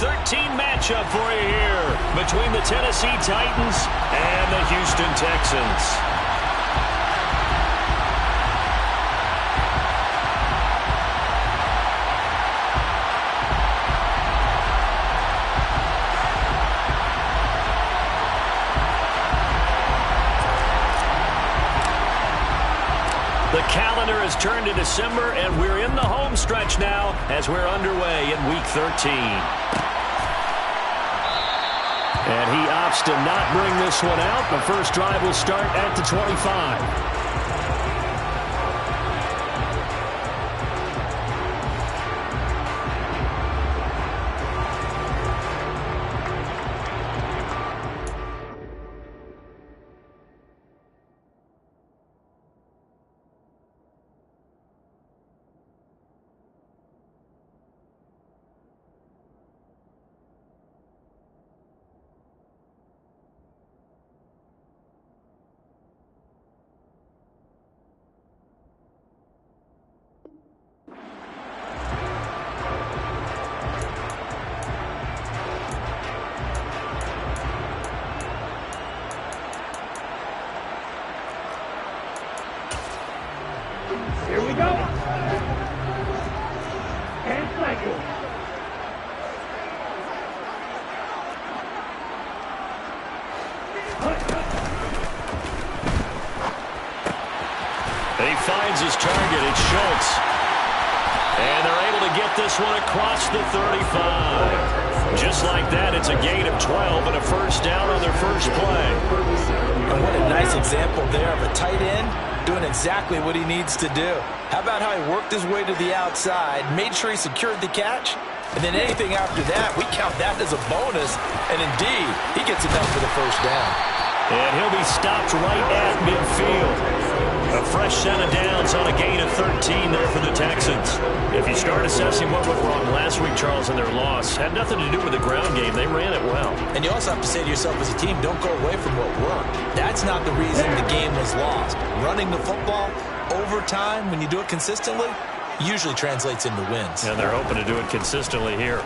13 matchup for you here between the Tennessee Titans and the Houston Texans. The calendar has turned to December, and we're in the home stretch now as we're underway in Week 13. And he opts to not bring this one out. The first drive will start at the 25. Here we go. And cycle. He finds his target. It's Schultz. And they're able to get this one across the 35. Just like that, it's a gain of 12 and a first down on their first play. And what a nice example there of a tight end doing exactly what he needs to do. How about how he worked his way to the outside, made sure he secured the catch, and then anything after that, we count that as a bonus. And indeed, he gets enough for the first down. And he'll be stopped right at midfield. A fresh set of downs on a gain of 13 there for the Texans. If you start assessing what went wrong last week, Charles, in their loss, had nothing to do with the ground game. They ran it well. And you also have to say to yourself as a team, don't go away from what worked. That's not the reason the game was lost. Running the football over time, when you do it consistently, usually translates into wins. And they're hoping to do it consistently here.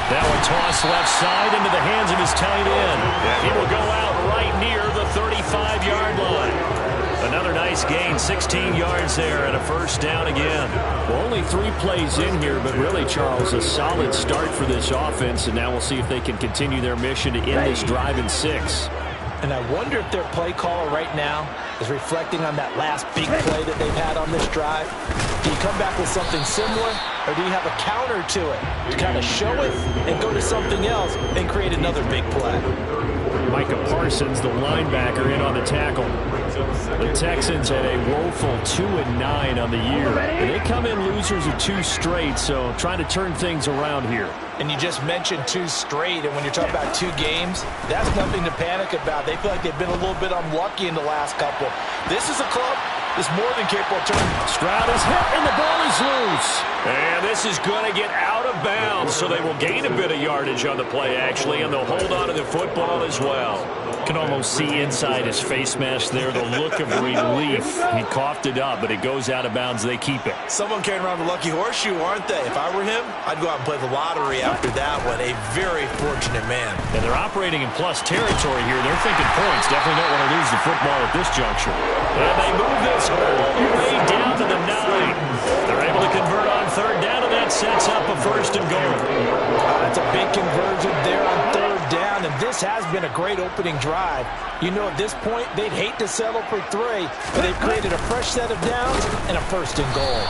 That one tossed left side into the hands of his tight end. And he will go out right near the 35-yard line. Another nice gain, 16 yards there, and a first down again. Well, only 3 plays in here, but really, Charles, a solid start for this offense. And now we'll see if they can continue their mission to end this drive in 6. And I wonder if their play caller right now is reflecting on that last big play that they've had on this drive. Do you come back with something similar, or do you have a counter to it to kind of show it and go to something else and create another big play? Micah Parsons, the linebacker, in on the tackle. The Texans had a woeful 2-9 on the year. And they come in losers of 2 straight, so trying to turn things around here. And you just mentioned 2 straight, and when you're talking about 2 games, that's nothing to panic about. They feel like they've been a little bit unlucky in the last couple. This is a club that's more than capable of turning. Stroud is hit, and the ball is loose. And this is going to get out of bounds, so they will gain a bit of yardage on the play, actually, and they'll hold on to the football as well. Can almost see inside his face mask there the look of relief. He coughed it up, but it goes out of bounds. They keep it. Someone carrying around the lucky horseshoe, aren't they? If I were him, I'd go out and play the lottery after that one. A very fortunate man. And they're operating in plus territory here. They're thinking points. Definitely don't want to lose the football at this juncture. And they move this all the way down to the 9. They're able to convert on 3rd down, and that sets up a 1st and goal. That's a big conversion there on 3rd down, and this has been a great opening drive. You know, at this point, they'd hate to settle for 3, but they've created a fresh set of downs and a 1st and goal.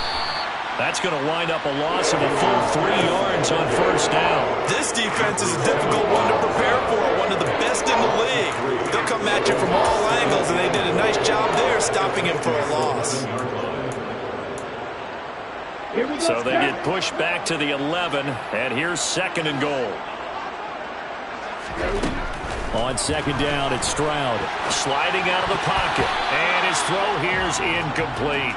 That's going to wind up a loss of a full 3 yards on 1st down. This defense is a difficult one to prepare for, one of the best in the league. They'll come at you from all angles, and they did a nice job there stopping him for a loss. So they get pushed back to the 11, and here's 2nd and goal. On 2nd down, it's Stroud sliding out of the pocket, and his throw here's incomplete.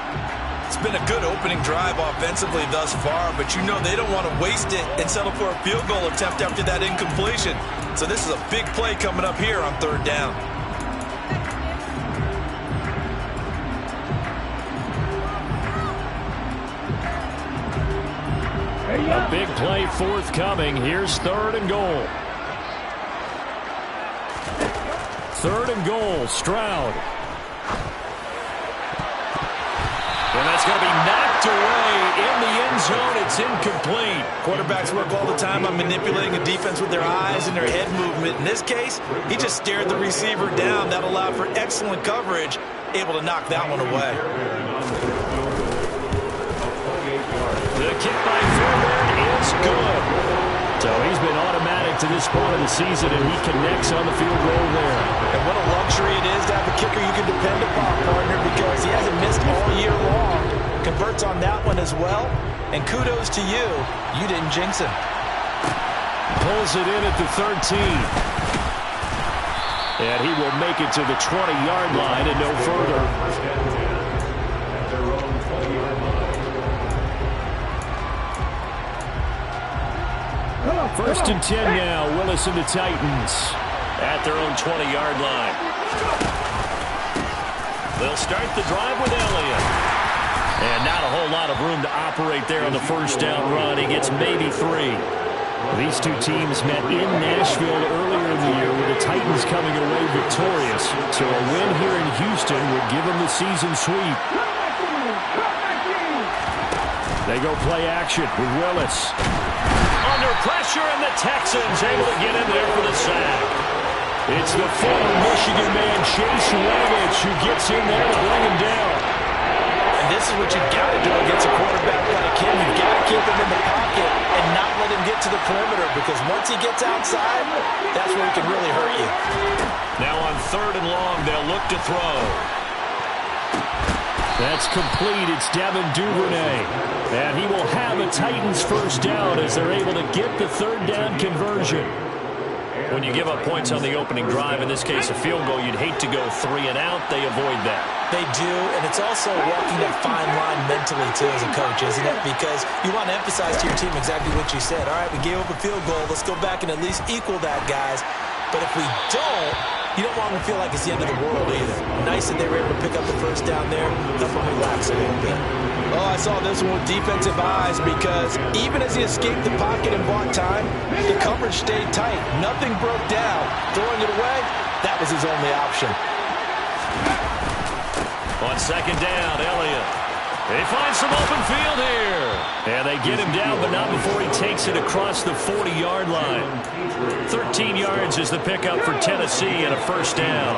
It's been a good opening drive offensively thus far, but you know they don't want to waste it and settle for a field goal attempt after that incompletion. So this is a big play coming up here on 3rd down. A big play forthcoming. Here's 3rd and goal. 3rd and goal, Stroud. And that's going to be knocked away in the end zone. It's incomplete. Quarterbacks work all the time on manipulating a defense with their eyes and their head movement. In this case, he just stared the receiver down. That allowed for excellent coverage, able to knock that one away. The kick by Fairbairn is good. So he's been automatic to this point of the season, and he connects on the field goal there. And what a luxury it is to have a kicker you can depend upon, partner, because he hasn't missed all year long. Converts on that one as well. And kudos to you. You didn't jinx him. Pulls it in at the 13. And he will make it to the 20-yard line and no further. 1st and 10 now. Willis and the Titans at their own 20-yard line. They'll start the drive with Elliott. And not a whole lot of room to operate there on the 1st down run. He gets maybe 3. These two teams met in Nashville earlier in the year with the Titans coming away victorious. So a win here in Houston would give them the season sweep. They go play action with Willis. Under pressure, and the Texans able to get in there for the sack. It's the former Michigan man, Chase Winovich, who gets in there to bring him down. And this is what you've got to do against a quarterback like him. You've got to keep him in the pocket and not let him get to the perimeter, because once he gets outside, that's where he can really hurt you. Now on 3rd and long, they'll look to throw. That's complete. It's Devin Duvernay. And he will have a Titans 1st down as they're able to get the 3rd down conversion. When you give up points on the opening drive, in this case a field goal, you'd hate to go 3 and out. They avoid that. They do, and it's also walking that fine line mentally, too, as a coach, isn't it? Because you want to emphasize to your team exactly what you said. All right, we gave up a field goal. Let's go back and at least equal that, guys. But if we don't, you don't want them to feel like it's the end of the world either. Nice that they were able to pick up the 1st down there. Help them relax a little bit. Oh, I saw this one with defensive eyes, because even as he escaped the pocket and bought time, the coverage stayed tight. Nothing broke down. Throwing it away, that was his only option. On 2nd down, Elliott. They find some open field here. And they get him down, but not before he takes it across the 40-yard line. 13 yards is the pickup for Tennessee and a 1st down.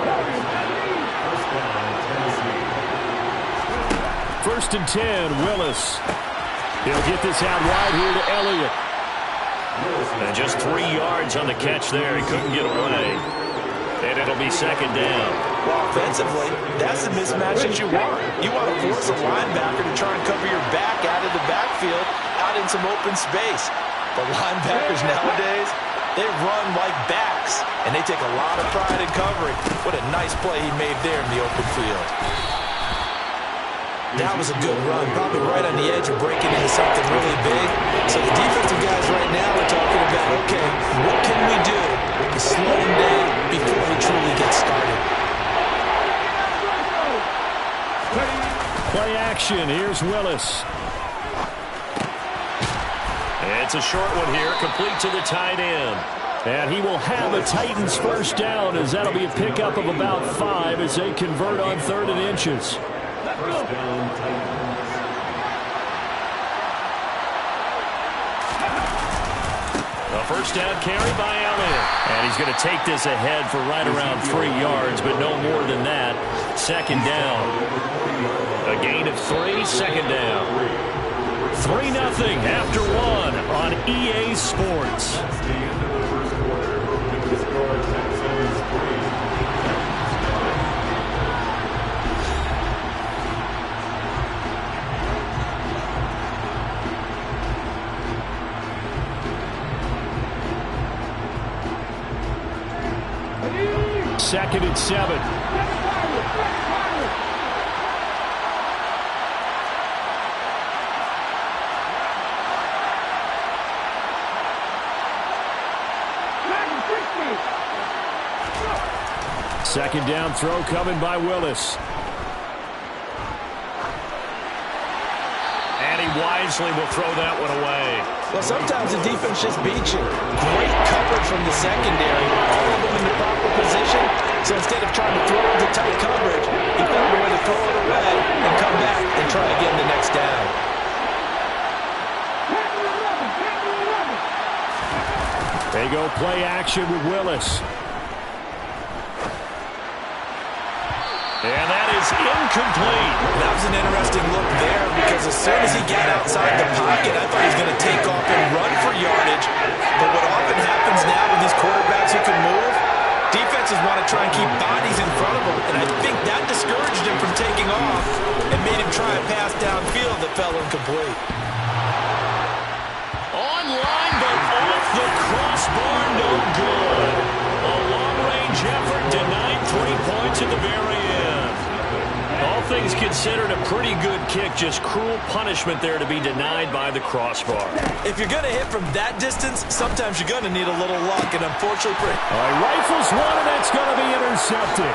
1st and 10, Willis. He'll get this out wide here to Elliott. And just 3 yards on the catch there. He couldn't get away. And it'll be 2nd down. Well, offensively, that's the mismatch that you want. You want to force a linebacker to try and cover your back out of the backfield, out in some open space. But linebackers nowadays, they run like backs, and they take a lot of pride in covering. What a nice play he made there in the open field. That was a good run, probably right on the edge of breaking into something really big. So the defensive guys right now are talking about, okay, what can we do to slow him down before he truly gets started? Play action. Here's Willis. It's a short one here, complete to the tight end. And he will have a Titans 1st down, as that'll be a pickup of about 5 as they convert on 3rd and inches. A 1st down carry by Elliott. And he's going to take this ahead for right around 3 yards, but no more than that. 2nd down. A gain of 3, 2nd down. 3-0 after 1 on EA Sports. Second and 7. Second down throw coming by Willis. And he wisely will throw that one away. Well, sometimes the defense just beats you. Great coverage from the secondary. All of them in the proper position. So instead of trying to throw into tight coverage, he found a way to throw it away and come back and try again the next down. They go play action with Willis. And that is incomplete. That was an interesting look there because as soon as he got outside the pocket, I thought he was going to take off and run for yardage. But what often happens now with these quarterbacks who can move, defenses want to try and keep bodies in front of them. And I think that discouraged him from taking off and made him try a pass downfield that fell incomplete. Online, but off the crossbar, no good. A long-range effort denied 3 points at the very end. All things considered, a pretty good kick. Just cruel punishment there to be denied by the crossbar. If you're going to hit from that distance, sometimes you're going to need a little luck, and unfortunately All right, rifles one, and that's going to be intercepted.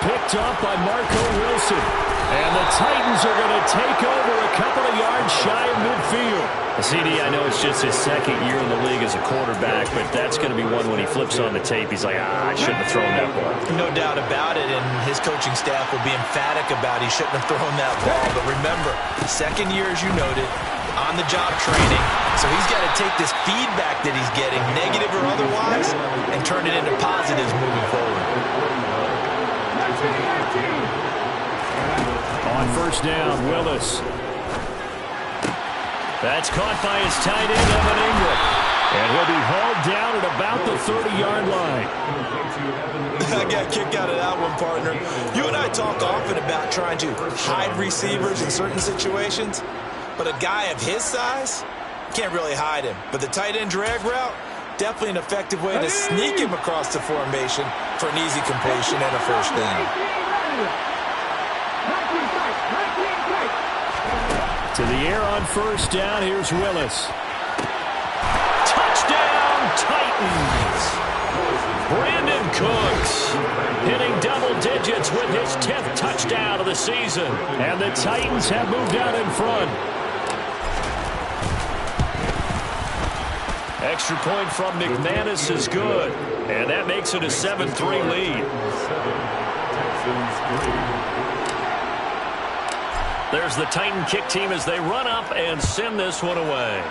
Picked up by Marco Wilson. And the Titans are going to take over a couple of yards shy of midfield. CD, I know it's just his second year in the league as a quarterback, but that's going to be one when he flips on the tape. He's like, I shouldn't have thrown that ball. No doubt about it, and his coaching staff will be emphatic about he shouldn't have thrown that ball. But remember, second year, as you noted, on-the-job training. So he's got to take this feedback that he's getting, negative or otherwise, and turn it into positives moving forward. On first down, Willis. That's caught by his tight end, Evan Ingram. And he'll be hauled down at about the 30-yard line. I got a kick out of that one, partner. You and I talk often about trying to hide receivers in certain situations, but a guy of his size can't really hide him. But the tight end drag route, definitely an effective way to sneak him across the formation for an easy completion and a first down. To the air on first down, here's Willis. Touchdown, Titans! Brandon Cooks hitting double digits with his 10th touchdown of the season. And the Titans have moved out in front. Extra point from McManus is good. And that makes it a 7-3 lead. There's the Titan kick team as they run up and send this one away.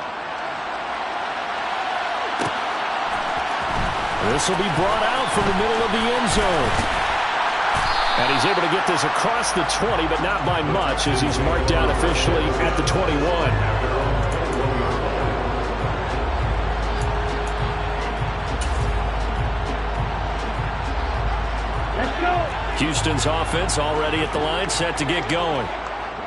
This will be brought out from the middle of the end zone. And he's able to get this across the 20, but not by much as he's marked down officially at the 21. Let's go. Houston's offense already at the line, set to get going.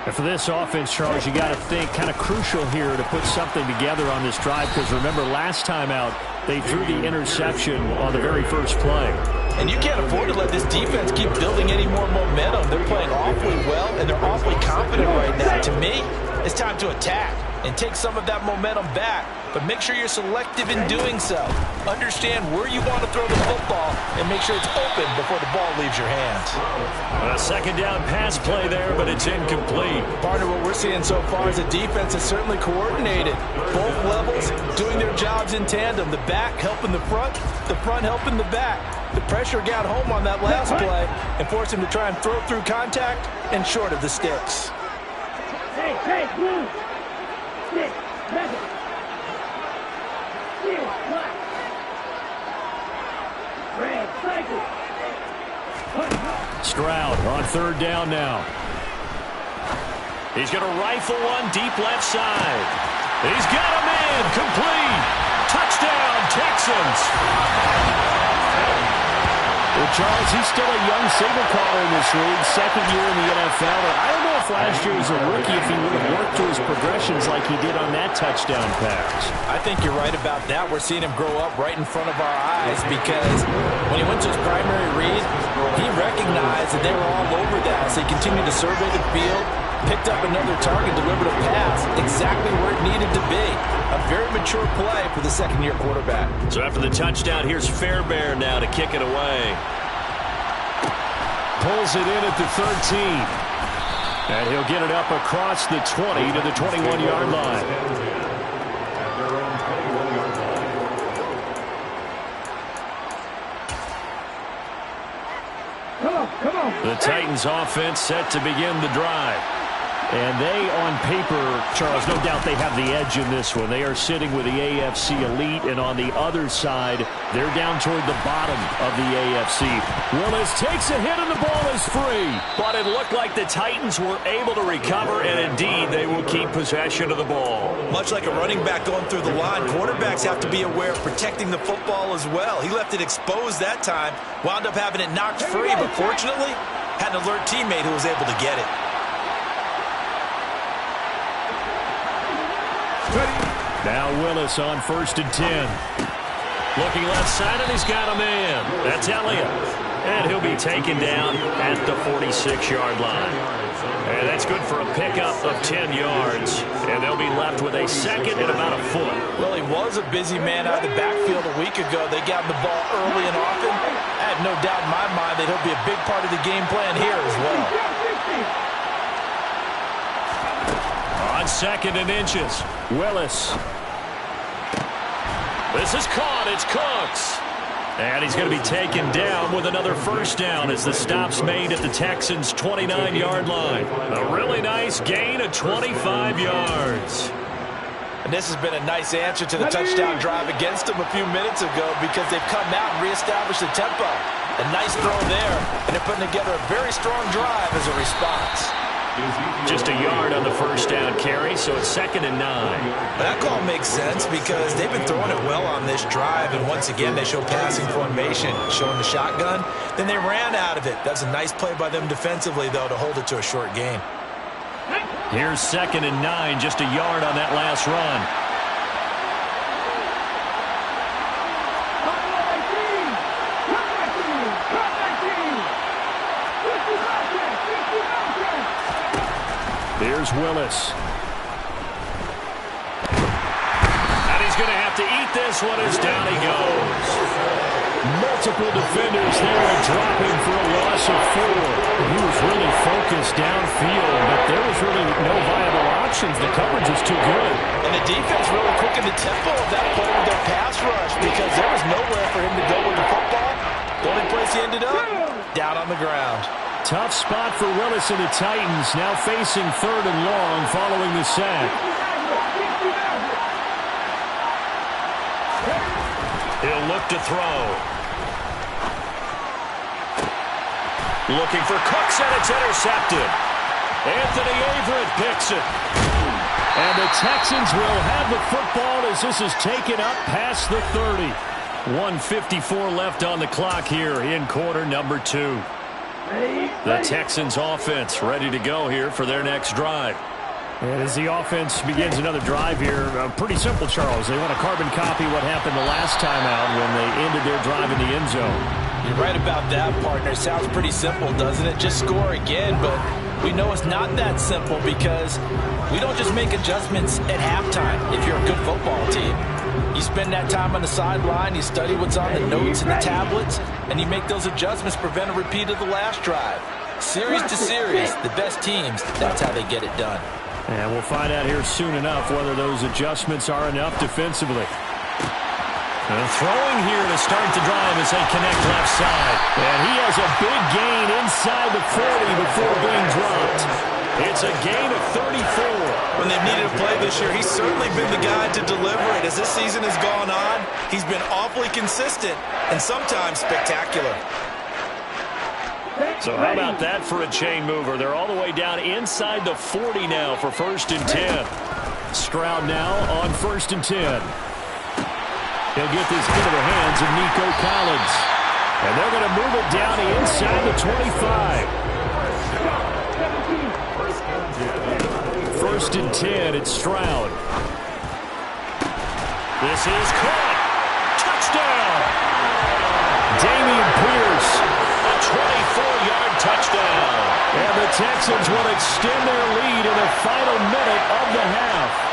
And for this offense, Charles, you got to think kind of crucial here to put something together on this drive because remember last time out they threw the interception on the very first play. And you can't afford to let this defense keep building any more momentum. They're playing awfully well, and they're awfully confident right now. To me, it's time to attack and take some of that momentum back, but make sure you're selective in doing so. Understand where you want to throw the football and make sure it's open before the ball leaves your hands. A second down pass play there, but it's incomplete. Partner, what we're seeing so far is the defense is certainly coordinated. Both levels doing their jobs in tandem. The back helping the front helping the back. The pressure got home on that last play and forced him to try and throw through contact and short of the sticks. Hey, move. Stick, level. Steal, black. Red, cycle. Stroud on third down now. He's going to rifle one deep left side. He's got him in. Complete. Touchdown, Texans. Well, Charles, he's still a young signal caller in this league, second year in the NFL. I don't know if last year as a rookie if he would have worked through his progressions like he did on that touchdown pass. I think you're right about that. We're seeing him grow up right in front of our eyes because when he went to his primary read, he recognized that they were all over that. So he continued to survey the field, picked up another target, delivered a pass exactly where it needed to be. A very mature play for the second-year quarterback. So after the touchdown, here's Fairbairn now to kick it away. Pulls it in at the 13. And he'll get it up across the 20 to the 21-yard line. Come on. The Titans offense set to begin the drive. And they, on paper, Charles, no doubt they have the edge in this one. They are sitting with the AFC elite, and on the other side, they're down toward the bottom of the AFC. Willis takes a hit, and the ball is free. But it looked like the Titans were able to recover, and indeed, they will keep possession of the ball. Much like a running back going through the line, quarterbacks have to be aware of protecting the football as well. He left it exposed that time, wound up having it knocked free, but fortunately, had an alert teammate who was able to get it. Now Willis on 1st and 10. Looking left side, and he's got a man. That's Elliott. And he'll be taken down at the 46-yard line. And that's good for a pickup of 10 yards. And they'll be left with a second and about a foot. Well, he was a busy man out of the backfield a week ago. They got him the ball early and often. I have no doubt in my mind that he'll be a big part of the game plan here as well. On 2nd and inches, Willis. This is caught. It's Cooks. And he's going to be taken down with another first down as the stop's made at the Texans' 29-yard line. A really nice gain of 25 yards. And this has been a nice answer to the touchdown drive against them a few minutes ago because they've come out and reestablished the tempo. A nice throw there, and they're putting together a very strong drive as a response. Just a yard on the first down carry, so it's 2nd and 9. That call makes sense because they've been throwing it well on this drive, and once again they show passing formation, showing the shotgun. Then they ran out of it. That's a nice play by them defensively, though, to hold it to a short gain. Here's 2nd and 9, just a yard on that last run. Here's Willis. And he's going to have to eat this one as down he goes. Multiple defenders there to drop him for a loss of 4. He was really focused downfield, but there was really no viable options. The coverage was too good. And the defense really quickened the tempo of that play with their pass rush because there was nowhere for him to go with the football. The only place he ended up, down on the ground. Tough spot for Willis and the Titans, now facing 3rd and long following the sack. He'll look to throw. Looking for Cooks, and it's intercepted. Anthony Averett picks it. And the Texans will have the football as this is taken up past the 30. 1:54 left on the clock here in quarter number 2. The Texans offense ready to go here for their next drive. And as the offense begins another drive here, pretty simple, Charles. They want to carbon copy what happened the last time out when they ended their drive in the end zone. You're right about that, partner. Sounds pretty simple, doesn't it? Just score again, but we know it's not that simple because we don't just make adjustments at halftime if you're a good football team. You spend that time on the sideline, you study what's on the notes and the tablets, and you make those adjustments to prevent a repeat of the last drive. Series to series, the best teams, that's how they get it done. And we'll find out here soon enough whether those adjustments are enough defensively. And throwing here to start the drive as they connect left side. And he has a big gain inside the 40 before being dropped. It's a gain of 34. When they've needed a play this year, he's certainly been the guy to deliver it. As this season has gone on, he's been awfully consistent and sometimes spectacular. So how about that for a chain mover? They're all the way down inside the 40 now for 1st and 10. Stroud now on 1st and 10. He'll get this into the hands of Nico Collins. And they're going to move it down inside the 25. 1st and 10, it's Stroud. This is caught. Touchdown. Dameon Pierce, a 24-yard touchdown. And the Texans will extend their lead in the final minute of the half.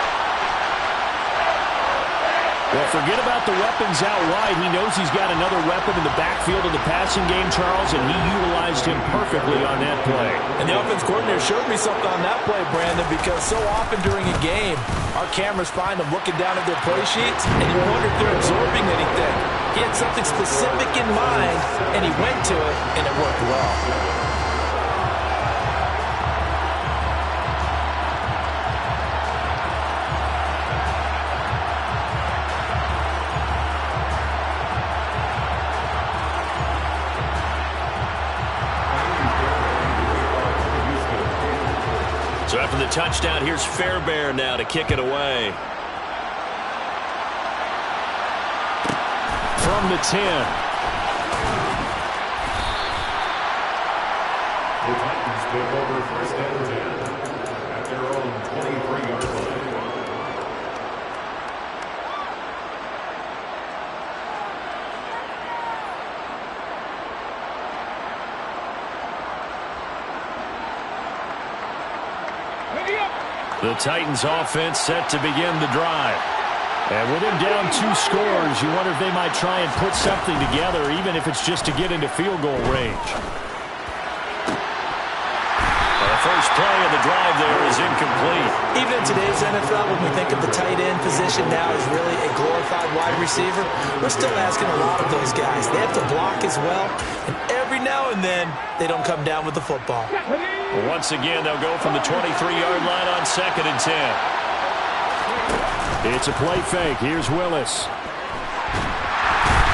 Well, forget about the weapons out wide. He knows he's got another weapon in the backfield of the passing game, Charles, and he utilized him perfectly on that play. And the offense coordinator showed me something on that play, Brandon, because so often during a game, our cameras find them looking down at their play sheets, and you wonder if they're absorbing anything. He had something specific in mind, and he went to it, and it worked well. So after the touchdown, here's Fairbairn now to kick it away. From the 10. The Titans take over first and 10 at their own 23-yard line. The Titans offense set to begin the drive. And with him down 2 scores, you wonder if they might try and put something together, even if it's just to get into field goal range. The first play of the drive there is incomplete. Even in today's NFL, when we think of the tight end position now as really a glorified wide receiver, we're still asking a lot of those guys. They have to block as well, and every now and then, they don't come down with the football. Once again, they'll go from the 23-yard line on 2nd and 10. It's a play fake. Here's Willis.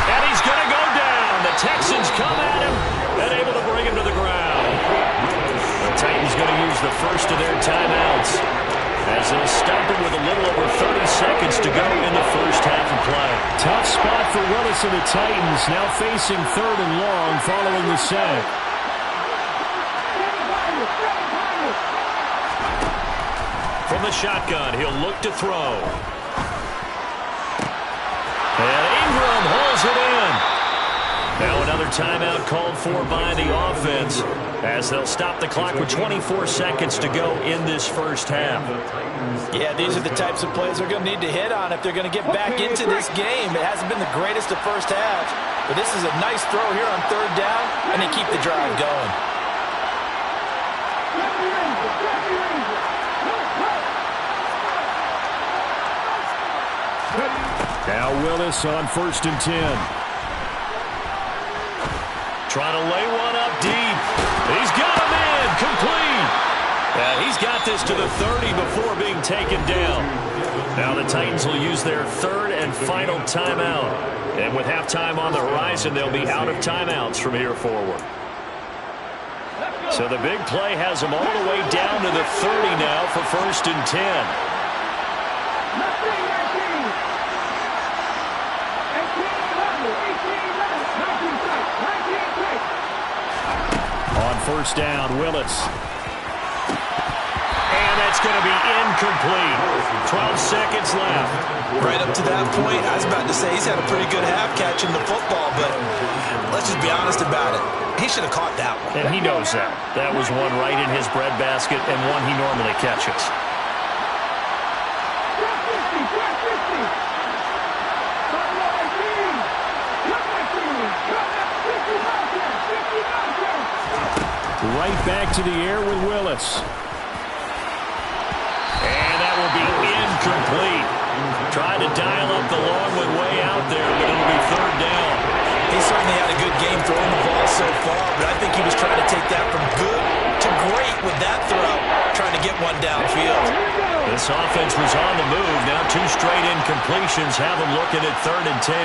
And he's going to go down. The Texans come at him and able to bring him to the ground. The Titans going to use the first of their timeouts as they'll stop it with a little over 30 seconds to go in the first half of play. Tough spot for Willis and the Titans, now facing 3rd and long following the sack. From the shotgun, he'll look to throw. And Ingram holds it in. Now another timeout called for by the offense as they'll stop the clock with 24 seconds to go in this first half. Yeah, these are the types of plays they're going to need to hit on if they're going to get back into this game. It hasn't been the greatest of first halves, but this is a nice throw here on 3rd down, and they keep the drive going. Now Willis on 1st and 10. Trying to lay one up deep. He's got him in. Complete. He's got this to the 30 before being taken down. Now the Titans will use their 3rd and final timeout. And with halftime on the horizon, they'll be out of timeouts from here forward. So the big play has them all the way down to the 30 now for 1st and 10. On 1st down, Willis. And that's going to be incomplete. 12 seconds left. Right up to that point, I was about to say he's had a pretty good half catching the football, but let's just be honest about it. He should have caught that one. And he knows that. That was one right in his breadbasket and one he normally catches. Right back to the air with Willis. And that will be incomplete. Tried to dial up the long one way out there, but it'll be 3rd down. He certainly had a good game throwing the ball so far, but I think he was trying to take that from good to great with that throw, trying to get one downfield. This offense was on the move. Now 2 straight incompletions have them looking at 3rd and 10.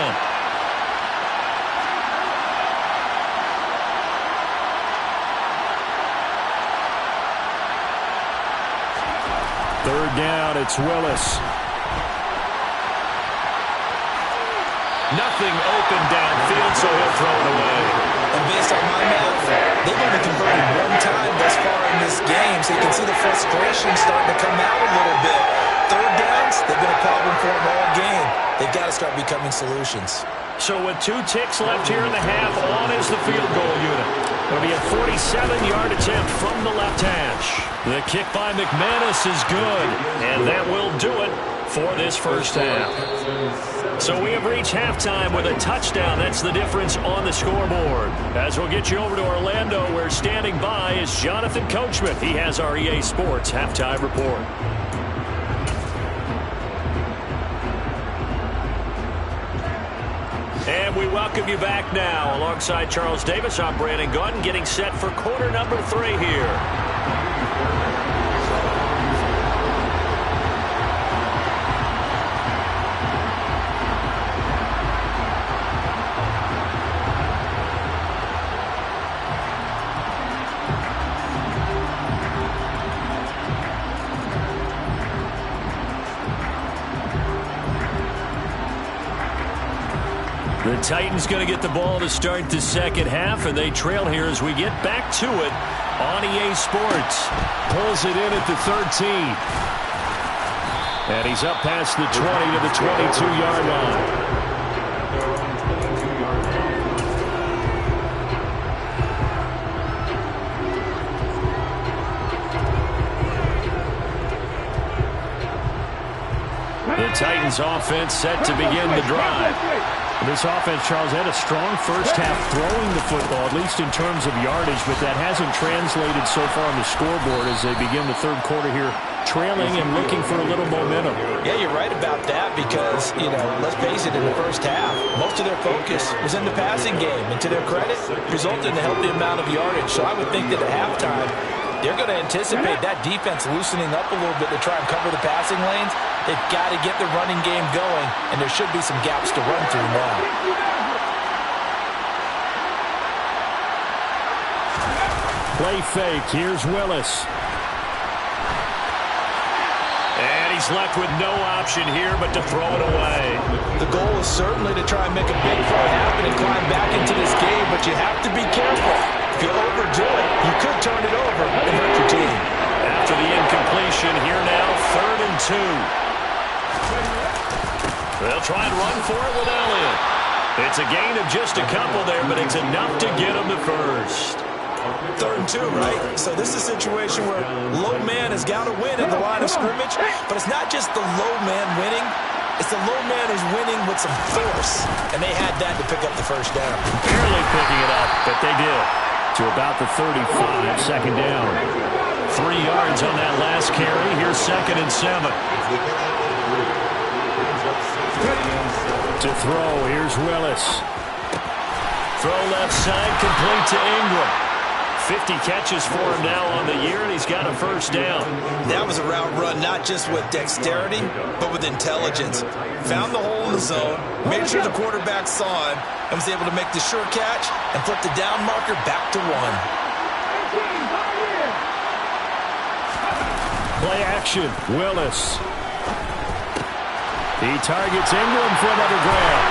Third down, it's Willis. Nothing open downfield, so he'll throw it away. And based on my math, they've only converted 1 time thus far in this game, so you can see the frustration starting to come out a little bit. 3rd downs, they've been a problem for them all game. They've got to start becoming solutions. So with 2 ticks left here in the half, on is the field goal unit. It'll be a 47-yard attempt from the left hash. The kick by McManus is good, and that will do it for this first half. So we have reached halftime with a touchdown. That's the difference on the scoreboard. As we'll get you over to Orlando, where standing by is Jonathan Coachman. He has our EA Sports halftime report. And we welcome you back now. Alongside Charles Davis, I'm Brandon Gaudin, getting set for quarter number 3 here. The Titans going to get the ball to start the second half, and they trail here as we get back to it on EA Sports. Pulls it in at the 13. And he's up past the 20 to the 22-yard line. The Titans offense set to begin the drive. This offense, Charles, had a strong first half throwing the football, at least in terms of yardage, but that hasn't translated so far on the scoreboard as they begin the third quarter here, trailing and looking for a little momentum. Yeah, you're right about that because, let's face it, in the first half, most of their focus was in the passing game, and to their credit, resulted in a healthy amount of yardage. So I would think that at halftime, they're going to anticipate that defense loosening up a little bit to try and cover the passing lanes. They've got to get the running game going, and there should be some gaps to run through now. Play fake. Here's Willis. And he's left with no option here but to throw it away. The goal is certainly to try and make a big play happen and climb back into this game, but you have to be careful. If you overdo it, you could turn it over and hurt your team. After the incompletion, here now, 3rd and 2. They'll try and run for it with Elliott. It's a gain of just a couple there, but it's enough to get him to first. 3rd and 2, right? So this is a situation where low man has got to win at the line of scrimmage, but it's not just the low man winning. It's the low man who's winning with some force, and they had that to pick up the first down. Barely picking it up, but they did. To about the 35, second down. 3 yards on that last carry. Here's 2nd and 7. To throw, here's Willis. Throw left side, complete to Ingram. 50 catches for him now on the year, and he's got a first down. That was a route run, not just with dexterity, but with intelligence. Found the hole in the zone, made sure the quarterback saw him, and was able to make the sure catch and flip the down marker back to 1. Play action, Willis. He targets Ingram for another grab.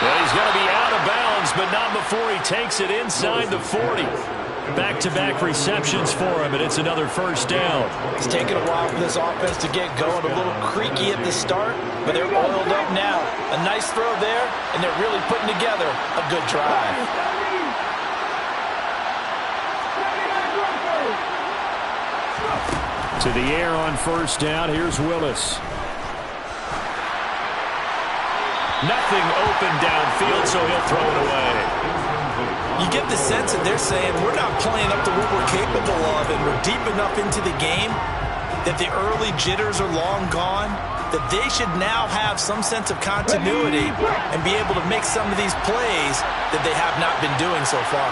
Well, he's going to be out of bounds, but not before he takes it inside the 40. Back-to-back receptions for him, and it's another first down. It's taken a while for this offense to get going. A little creaky at the start, but they're oiled up now. A nice throw there, and they're really putting together a good drive. To the air on first down. Here's Willis. Nothing open downfield, so he'll throw it away. You get the sense that they're saying we're not playing up to what we're capable of, and we're deep enough into the game that the early jitters are long gone, that they should now have some sense of continuity and be able to make some of these plays that they have not been doing so far.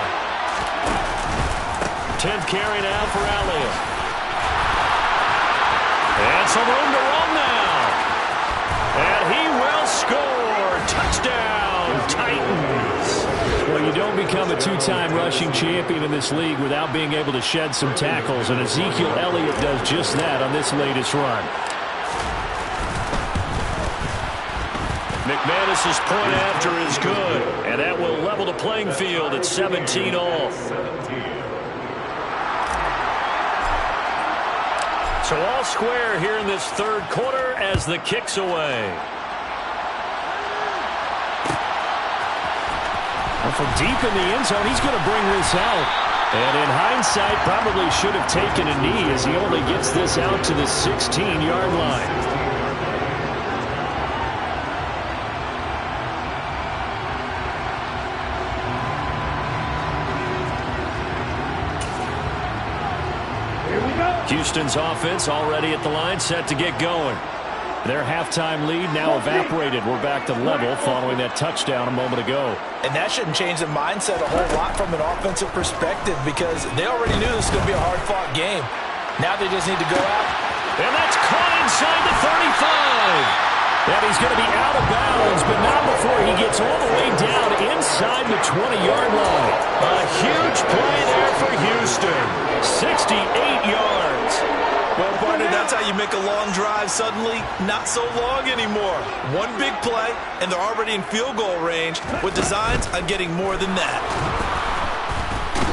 10th carry now for Elliott. And some room to run now. And he will score. Touchdown, Titans. Well, you don't become a 2-time rushing champion in this league without being able to shed some tackles, and Ezekiel Elliott does just that on this latest run. McManus's point after is good, and that will level the playing field at 17 all. So all square here in this third quarter as the kick's away. From deep in the end zone, he's going to bring this out. And in hindsight, probably should have taken a knee as he only gets this out to the 16-yard line. Houston's offense already at the line, set to get going. Their halftime lead now evaporated. We're back to level following that touchdown a moment ago. And that shouldn't change the mindset a whole lot from an offensive perspective because they already knew this was going to be a hard-fought game. Now they just need to go out. And that's caught inside the 35. And he's going to be out of bounds, but not before he gets all the way down inside the 20-yard line. A huge play there for Houston. 68 yards. Well, partner, that's how you make a long drive suddenly not so long anymore. One big play, and they're already in field goal range with designs on getting more than that.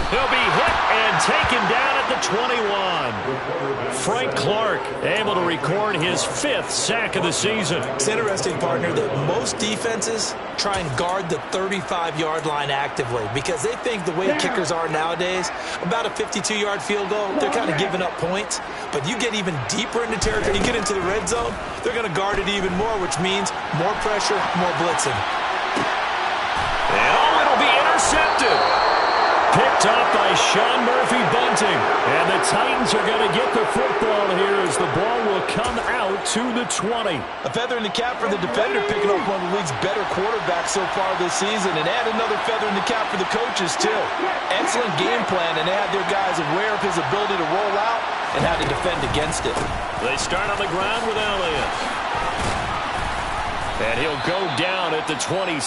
He'll be hit and taken down at the 21. Frank Clark able to record his 5th sack of the season. It's interesting, partner, that most defenses try and guard the 35-yard line actively because they think the way kickers are nowadays, about a 52-yard field goal, they're kind of giving up points. But you get even deeper into territory, you get into the red zone, they're going to guard it even more, which means more pressure, more blitzing. And it'll be intercepted. Picked up by Sean Murphy Bunting. And the Titans are going to get the football here as the ball will come out to the 20. A feather in the cap for the defender, picking up one of the league's better quarterbacks so far this season. And add another feather in the cap for the coaches, too. Excellent game plan, and they had their guys aware of his ability to roll out and how to defend against it. They start on the ground with Elliott. And he'll go down at the 26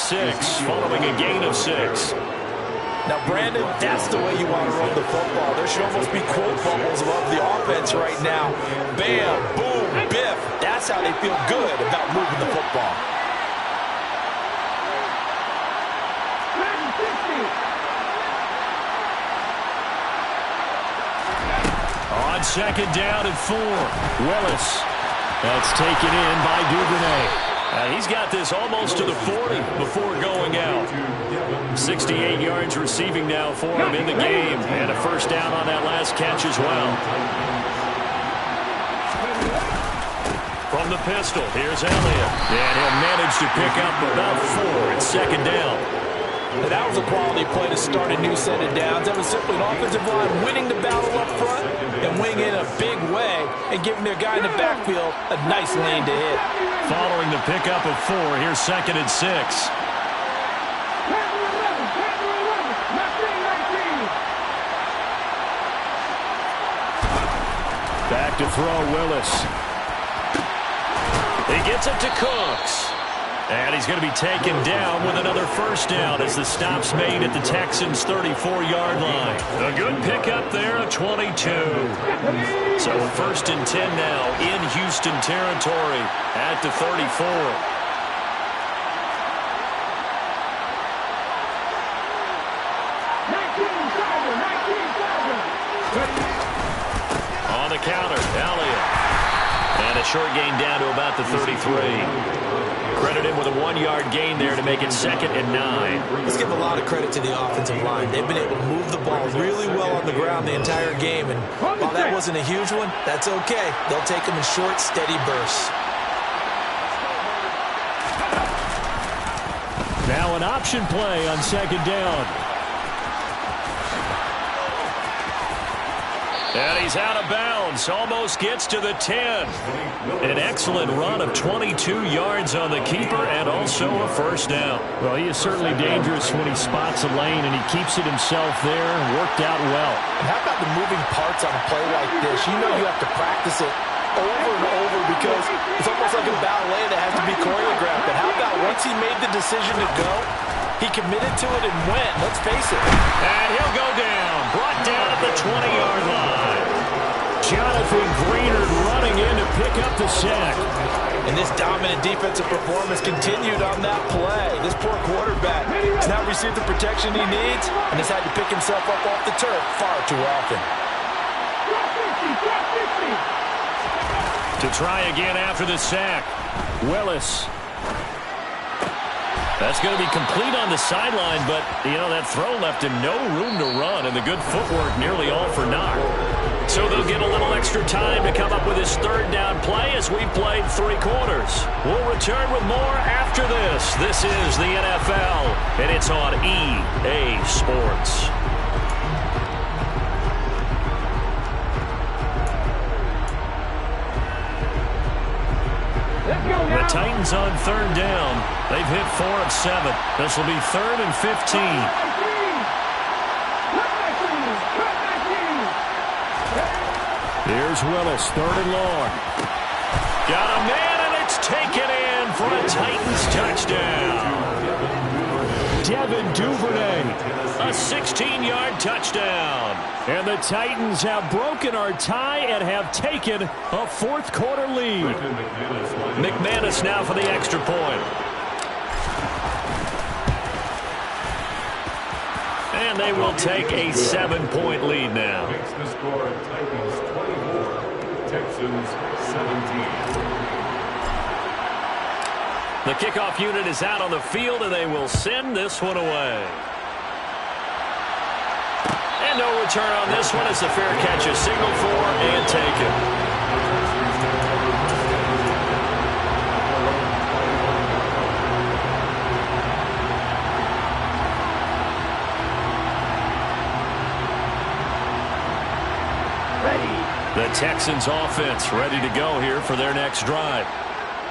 following a gain of 6. Now, Brandon, that's the way you want to run the football. There should almost be quote bubbles above the offense right now. Bam, boom, biff. That's how they feel good about moving the football. On second down and 4, Willis. That's taken in by Duvernay. He's got this almost to the 40 before going out. 68 yards receiving now for him in the game. And a first down on that last catch as well. From the pistol, here's Elliott. And he'll manage to pick up about 4 at second down. And that was a quality play to start a new set of downs. That was simply an offensive line winning the battle up front and winning in a big way and giving their guy in the backfield a nice lane to hit. Following the pickup of 4, here's second and 6. Back to throw, Willis. He gets it to Cooks. And he's going to be taken down with another first down as the stop's made at the Texans' 34-yard line. A good pickup there of 22. So first and 10 now in Houston territory at the 34. On the counter, Elliott. And a short gain down to about the 33. Credited with a 1-yard gain there to make it second and 9. Let's give a lot of credit to the offensive line. They've been able to move the ball really well on the ground the entire game. And while that wasn't a huge one, that's okay. They'll take them in short, steady bursts. Now an option play on second down. And he's out of bounds. Almost gets to the 10. An excellent run of 22 yards on the keeper and also a first down. Well, he is certainly dangerous when he spots a lane, and he keeps it himself there and worked out well. And how about the moving parts on a play like this? You know you have to practice it over and over because it's almost like a ballet that has to be choreographed. But how about once he made the decision to go, he committed to it and went. Let's face it. And he'll go down. Brought down at the 20-yard line. Jonathan Greenard running in to pick up the sack. And this dominant defensive performance continued on that play. This poor quarterback has not received the protection he needs and has had to pick himself up off the turf far too often. To try again after the sack. Willis. That's going to be complete on the sideline, but, you know, that throw left him no room to run, and the good footwork nearly all for naught. So they'll get a little extra time to come up with his third down play as we played 3 quarters. We'll return with more after this. This is the NFL, and it's on EA Sports. Titans on third down. They've hit 4 of 7. This will be 3rd and 15. Here's Willis, 3rd and long. Got a man, and it's taken in for a Titans touchdown. Devin Duvernay, a 16-yard touchdown. And the Titans have broken our tie and have taken a fourth-quarter lead. McManus now for the extra point. And they will take a 7-point lead now. Makes the score Titans 24, Texans 17. The kickoff unit is out on the field, and they will send this one away. And no return on this one as the fair catch is signaled for and taken. The Texans offense ready to go here for their next drive.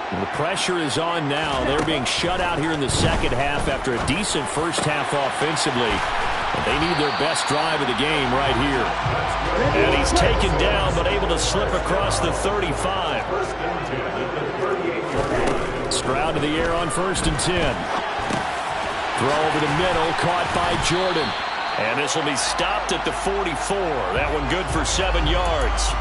The pressure is on now. They're being shut out here in the second half after a decent first half offensively. And they need their best drive of the game right here. And he's taken down but able to slip across the 35. Stroud to the air on 1st and 10. Throw over the middle, caught by Jordan. And this will be stopped at the 44. That one good for 7 yards.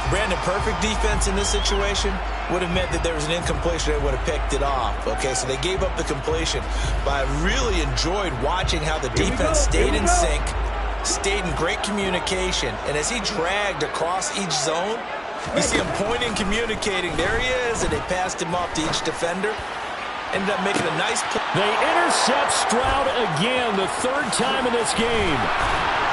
Brandon, perfect defense in this situation would have meant that there was an incompletion. They would have picked it off. Okay, so they gave up the completion. But I really enjoyed watching how the defense stayed in sync, stayed in great communication. And as he dragged across each zone, you see him pointing, communicating. There he is, and they passed him off to each defender. Ended up making a nice play. They intercept Stroud again, the 3rd time in this game.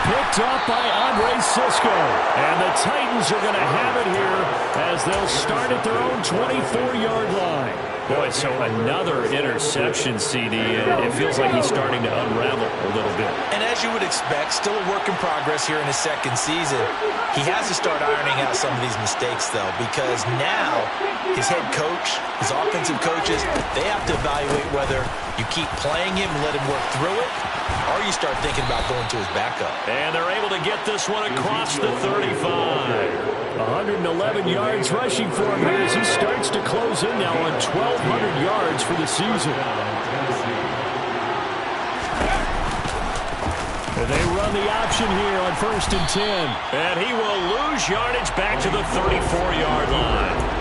Picked up by Andre Sisco. And the Titans are going to have it here as they'll start at their own 24-yard line. Boy, so another interception, CD. It feels like he's starting to unravel a little bit. And as you would expect, still a work in progress here in his second season. He has to start ironing out some of these mistakes, though, because now his head coach, his offensive coaches, they have to evaluate whether you keep playing him and let him work through it, or you start thinking about going to his backup. And they're able to get this one across the 35. 111 yards rushing for him here as he starts to close in now on 1,200 yards for the season. And they run the option here on 1st and 10. And he will lose yardage back to the 34-yard line.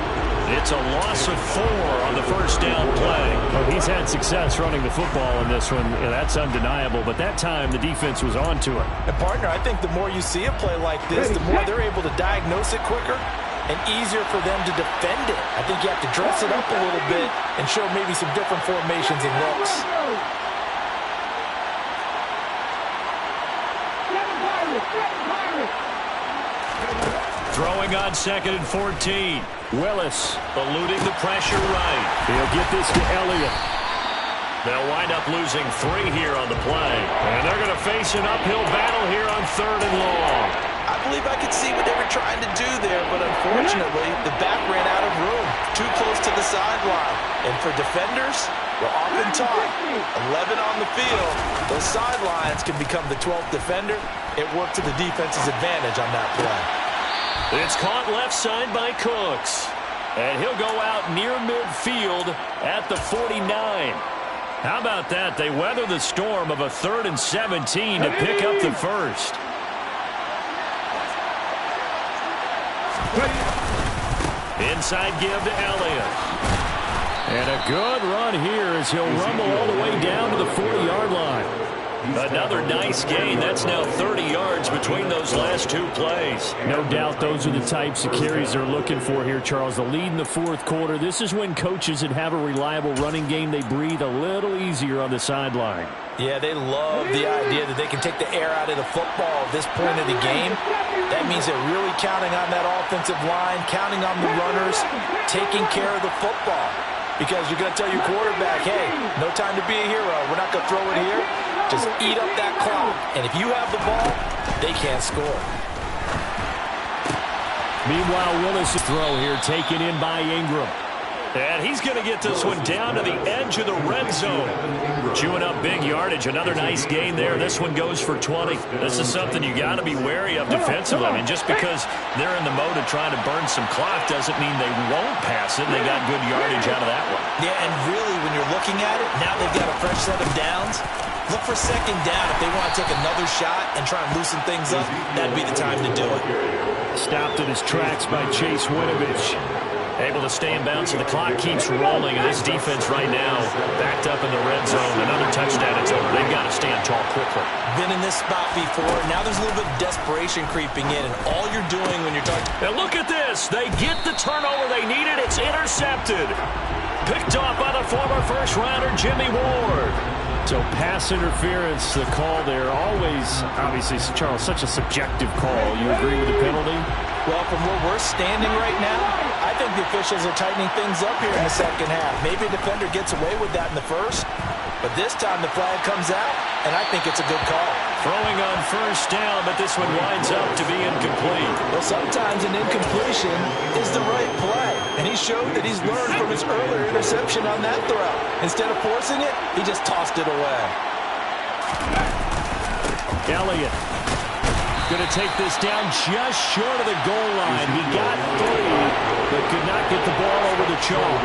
It's a loss of 4 on the first down play. Well, he's had success running the football in this one. Yeah, that's undeniable. But that time, the defense was on to it. And, partner, I think the more you see a play like this, the more they're able to diagnose it quicker and easier for them to defend it. I think you have to dress it up a little bit and show maybe some different formations and looks. Throwing on 2nd and 14. Willis eluding the pressure right. He'll get this to Elliott. They'll wind up losing 3 here on the play. And they're going to face an uphill battle here on 3rd and long. I believe I could see what they were trying to do there, but unfortunately, the back ran out of room. Too close to the sideline. And for defenders, we're often taught 11 on the field. Those sidelines can become the 12th defender. It worked to the defense's advantage on that play. It's caught left side by Cooks. And he'll go out near midfield at the 49. How about that? They weather the storm of a 3rd and 17 to pick up the first. Inside give to Elliott. And a good run here as he'll rumble all the way down to the 40-yard line. Another nice gain. That's now 30 yards between those last 2 plays. No doubt those are the types of carries they're looking for here, Charles. The lead in the 4th quarter. This is when coaches that have a reliable running game, they breathe a little easier on the sideline. Yeah, they love the idea that they can take the air out of the football at this point of the game. That means they're really counting on that offensive line, counting on the runners, taking care of the football. Because you're going to tell your quarterback, hey, no time to be a hero. We're not going to throw it here. Just eat up that clock. And if you have the ball, they can't score. Meanwhile, Willis' throw here taken in by Ingram. And he's going to get this one down to the edge of the red zone. Chewing up big yardage. Another nice gain there. This one goes for 20. This is something you got to be wary of defensively. I mean, just because they're in the mode of trying to burn some clock doesn't mean they won't pass it. And they got good yardage out of that one. Yeah, and really, when you're looking at it, now they've got a fresh set of downs. Look for second down. If they want to take another shot and try and loosen things up, that'd be the time to do it. Stopped in his tracks by Chase Winovich. Able to stay in bounds, and the clock keeps rolling. And this defense right now backed up in the red zone. Another touchdown, it's over. They've got to stand tall quickly. Been in this spot before. Now there's a little bit of desperation creeping in, and all you're doing when you're talking... And look at this. They get the turnover they needed. It's intercepted. Picked off by the former first-rounder, Jimmy Ward. So pass interference, the call there. Always, obviously, Charles, such a subjective call. You agree with the penalty? Well, from where we're standing right now, I think the officials are tightening things up here in the second half. Maybe a defender gets away with that in the first, but this time the flag comes out, and I think it's a good call. Throwing on first down, but this one winds up to be incomplete. Well, sometimes an incompletion is the right play, and he showed that he's learned from his earlier interception on that throw. Instead of forcing it, he just tossed it away. Elliott going to take this down just short of the goal line. He got 3, but could not get the ball over the chalk.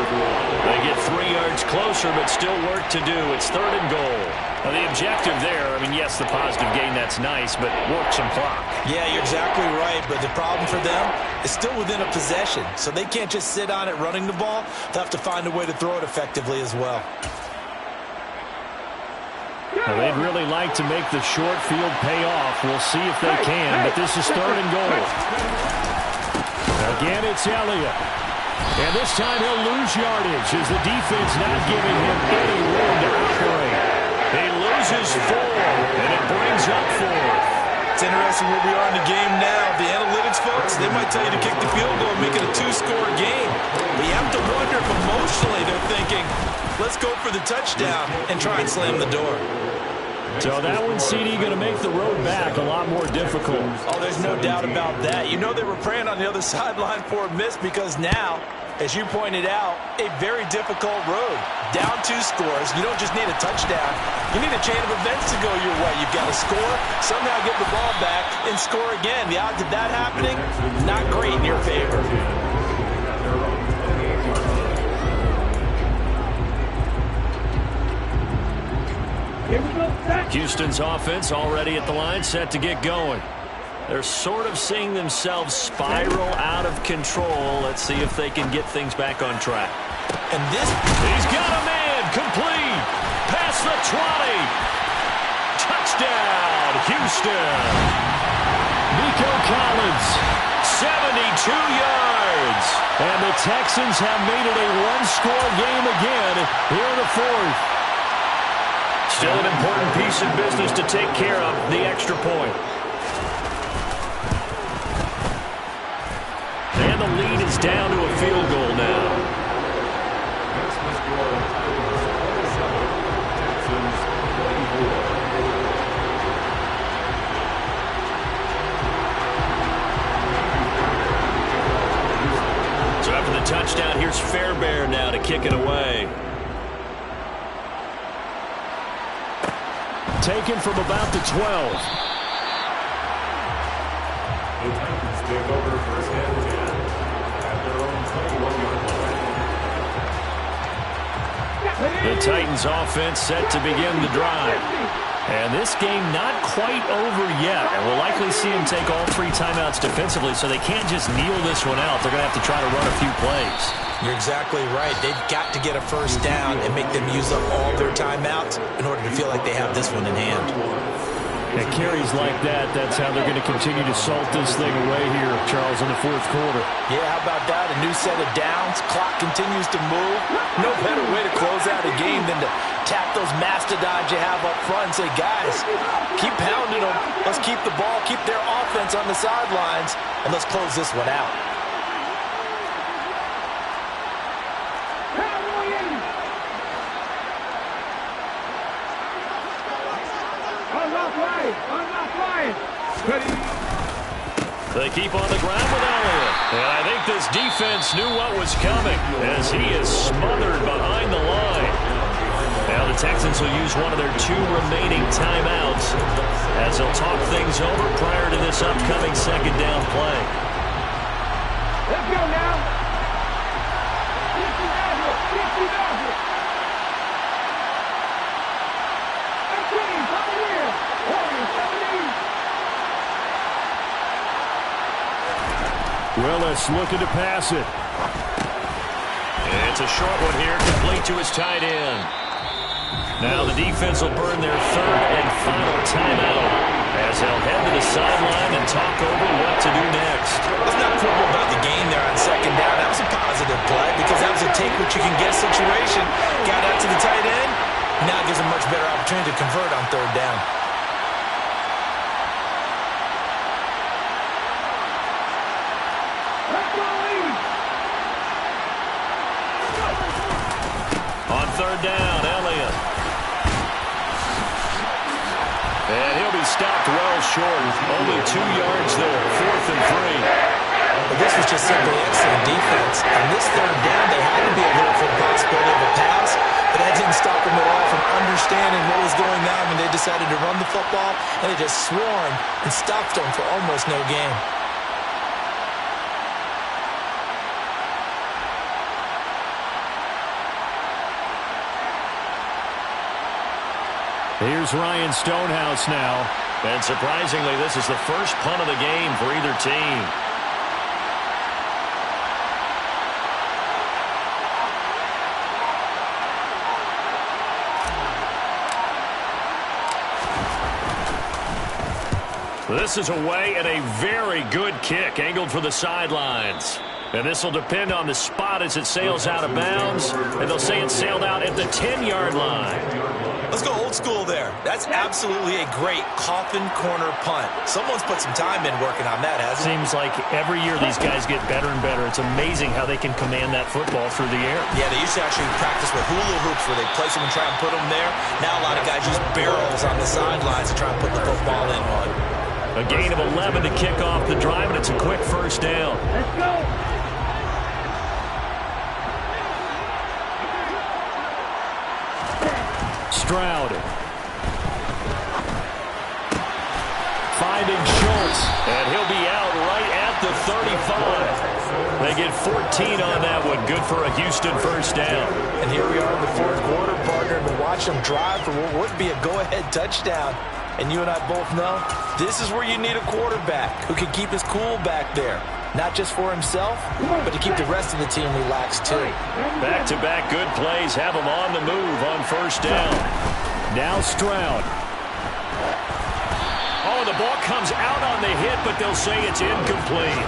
They get 3 yards closer, but still work to do. It's 3rd and goal. Now, the objective there, I mean, yes, the positive gain, that's nice, but work some clock. Yeah, you're exactly right, but the problem for them is still within a possession, so they can't just sit on it running the ball. They'll have to find a way to throw it effectively as well. Well, they'd really like to make the short field pay off. We'll see if they can, but this is 3rd and goal. Again, it's Elliott. And this time he'll lose yardage as the defense not giving him any room to operate. He loses 4, and it brings up 4. It's interesting where we are in the game now. The analytics folks, they might tell you to kick the field goal and make it a 2-score game. But you have to wonder if emotionally they're thinking, let's go for the touchdown and try and slam the door. So that one, CD, going to make the road back a lot more difficult. Oh, there's no doubt about that. You know they were praying on the other sideline for a miss because now, as you pointed out, a very difficult road. Down 2 scores. You don't just need a touchdown. You need a chain of events to go your way. You've got to score, somehow get the ball back, and score again. The odds of that happening, not great in your favor. Houston's offense already at the line, set to get going. They're sort of seeing themselves spiral out of control. Let's see if they can get things back on track. And this... He's got a man, complete, past the 20. Touchdown, Houston. Nico Collins, 72 yards. And the Texans have made it a 1-score game again here in the 4th. Still an important piece of business to take care of, the extra point. And the lead is down to a field goal now. So after the touchdown, here's Fairbairn now to kick it away. Taken from about the 12. The Titans take over first and 10 at their own 21-yard line. The Titans offense set to begin the drive. And this game not quite over yet. And we'll likely see them take all 3 timeouts defensively, so they can't just kneel this one out. They're going to have to try to run a few plays. You're exactly right. They've got to get a first down and make them use up all their timeouts in order to feel like they have this one in hand. At carries like that, that's how they're going to continue to salt this thing away here, Charles, in the 4th quarter. Yeah, how about that? A new set of downs. Clock continues to move. No better way to close out a game than to tap those mastodons you have up front and say, guys, keep pounding them. Let's keep the ball, keep their offense on the sidelines, and let's close this one out. They keep on the ground with Elliott. And I think this defense knew what was coming as he is smothered behind the line. Now the Texans will use one of their 2 remaining timeouts as they'll talk things over prior to this upcoming second down play. Let's go now. 50 down here. 50 down here. 18, come here. 17. Willis looking to pass it. And it's a short one here, complete to his tight end. Now the defense will burn their 3rd and final timeout as they'll head to the sideline and talk over what to do next. Let's not quibble about the game there on second down. That was a positive play because that was a take-what-you-can-get situation. Got out to the tight end. Now it gives a much better opportunity to convert on 3rd down. On 3rd down, Elliott. And he'll be stopped well short. Only 2 yards there. 4th and 3. But this was just simply excellent defense. On this 3rd down, they had to be alert for the possibility of a pass, but that didn't stop them at all from understanding what was going on when they decided to run the football, and they just swarmed and stopped them for almost no gain. Here's Ryan Stonehouse now. And surprisingly, this is the first punt of the game for either team. This is away and a very good kick angled for the sidelines. And this will depend on the spot as it sails out of bounds. And they'll say it sailed out at the 10-yard line. Let's go old school there. That's absolutely a great coffin corner punt. Someone's put some time in working on that, hasn't it? Seems like every year these guys get better and better. It's amazing how they can command that football through the air. Yeah, they used to actually practice with hula hoops where they place them and try and put them there. Now a lot of guys use barrels on the sidelines to try and put the football in one. A gain of 11 to kick off the drive, and it's a quick first down. Let's go. Stroud. Finding Schultz. And he'll be out right at the 35. They get 14 on that one. Good for a Houston first down. And here we are in the 4th quarter, partner, to watch them drive for what would be a go-ahead touchdown. And you and I both know this is where you need a quarterback who can keep his cool back there. Not just for himself, but to keep the rest of the team relaxed too. Back-to-back good plays have them on the move on first down. Now Stroud. Oh, the ball comes out on the hit, but they'll say it's incomplete.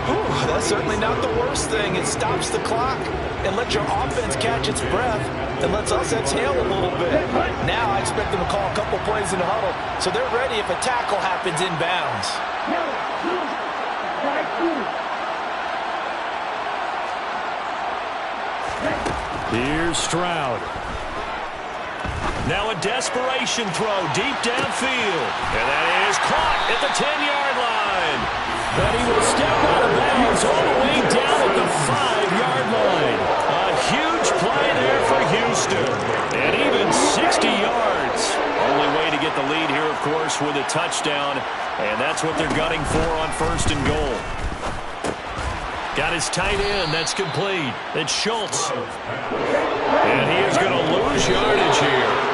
Ooh, that's certainly not the worst thing. It stops the clock and lets your offense catch its breath and lets us exhale a little bit. Now I expect them to call a couple plays in the huddle so they're ready if a tackle happens inbounds. Here's Stroud. Now a desperation throw deep downfield. And that is caught at the 10-yard line. But he will step out of bounds all the way down at the 5-yard line. A huge play there for Houston. And even 60 yards. Only way to get the lead here, of course, with a touchdown. And that's what they're gunning for on 1st and goal. Got his tight end. That's complete. It's Schultz. And he is going to lose yardage here.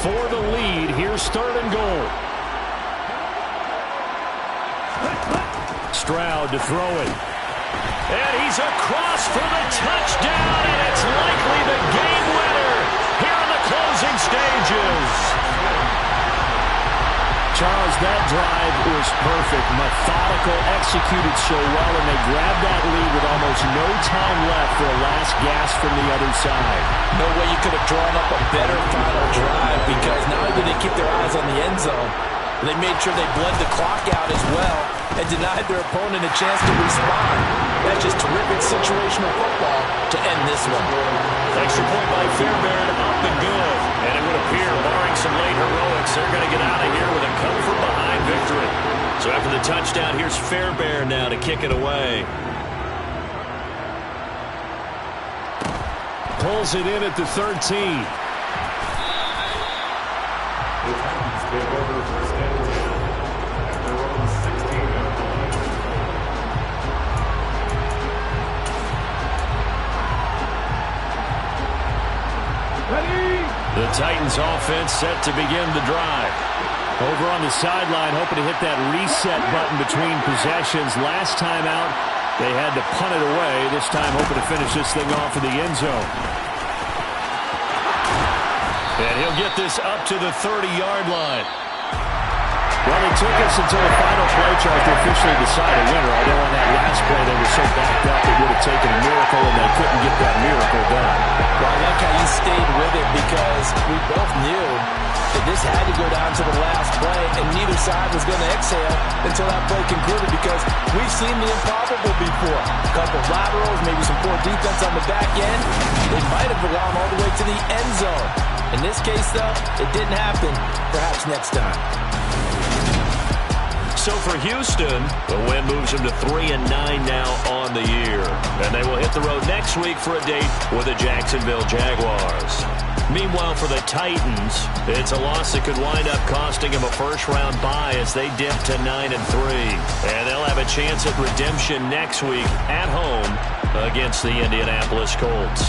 For the lead, here's 3rd and goal. Stroud to throw it. And he's across for the touchdown, and it's likely the game winner here in the closing stages. Charles, that drive was perfect. Methodical, executed so well, and they grabbed that lead with almost no time left for a last gasp from the other side. No way you could have drawn up a better final drive, because not only did they keep their eyes on the end zone, they made sure they bled the clock out as well and denied their opponent a chance to respond. That's just terrific situational football to end this one. Extra point by Fairbairn, up and good. And it would appear, barring some late heroics, they're going to get out of here with a come-from-behind victory. So after the touchdown, here's Fairbairn now to kick it away. Pulls it in at the 13. The Titans take over first and 10 at their own 16-yard line. The Titans offense set to begin the drive. Over on the sideline, hoping to hit that reset button between possessions. Last time out, they had to punt it away. This time hoping to finish this thing off in the end zone. And he'll get this up to the 30-yard line. Well, it took us until the final play, Charles, to officially decide a winner. Although on that last play they were so backed up it would have taken a miracle, and they couldn't get that miracle done. Well, I like how you stayed with it, because we both knew that this had to go down to the last play, and neither side was going to exhale until that play concluded, because we've seen the improbable before. A couple of laterals, maybe some poor defense on the back end. They might have gone all the way to the end zone. In this case, though, it didn't happen. Perhaps next time. So for Houston, the win moves them to 3-9 now on the year. And they will hit the road next week for a date with the Jacksonville Jaguars. Meanwhile, for the Titans, it's a loss that could wind up costing them a first-round bye as they dip to 9-3. And they'll have a chance at redemption next week at home against the Indianapolis Colts.